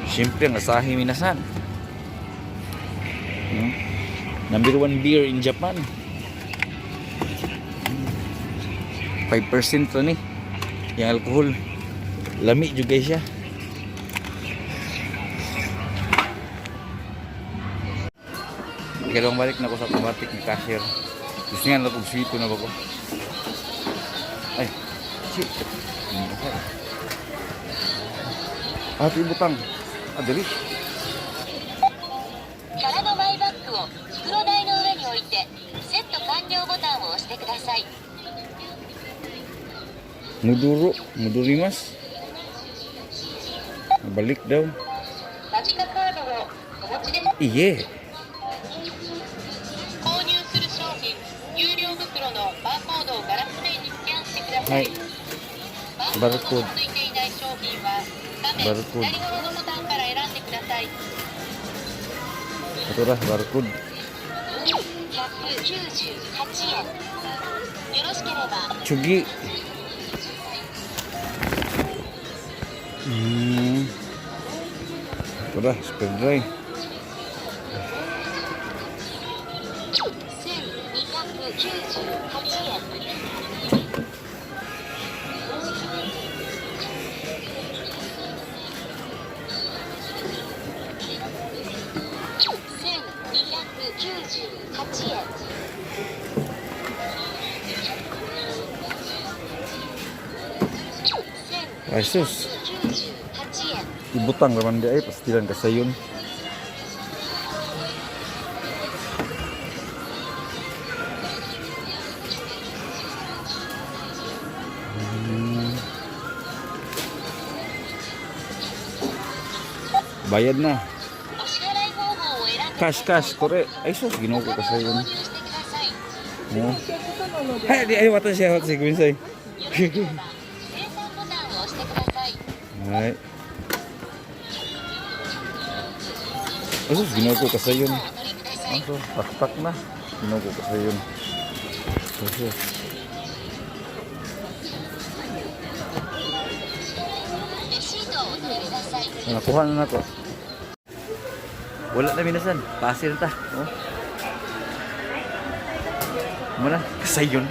Siyempre ang Asahi minasan. Number 1 beer in Japan. 5% to ni. Yung alcohol. Lami juga siya. Kailang balik na ako sa automatic ni cashier. Gusto nga na itong sweeto na ba ko? Ay, shit. Ati butang. Dali. 空のマイバッグを袋台の上に置いてセット完了ボタンを押してください。 Mudurimas. Balik daw. マジカカードをお持ちです。 Iye. 購入する商品、有料袋のバーコードをガラス面にスキャンしてください。はい。バーコードのついていない商品は画面バルコード左側のボタンから選んでください。 Ito dah barcode. 198円。よろしければ。 Chugi. Ito dah spare dry. 1298円。 1298円。 Ay sus. 1298円。 Ibutang naman di ay pastilan ka sa yun. Bayad na. お支払い方法を選んで Cash, kore. Ay sus, ginoo ko ka sa 購 yun. 入してください。 Oh. Hay, di ay wata siya si Kuminsay. よろしければ生産ボタンを押してください。 Ay. Ay sus, ginoo ko ka sa yun. お取りください。 Ano, tak na. Ginoo ko ka sa yun. Sus. レシートをお取りください。 Nakuha na ko. Wala na minasan. Pasir ta. Oh. Muna. Kasayon.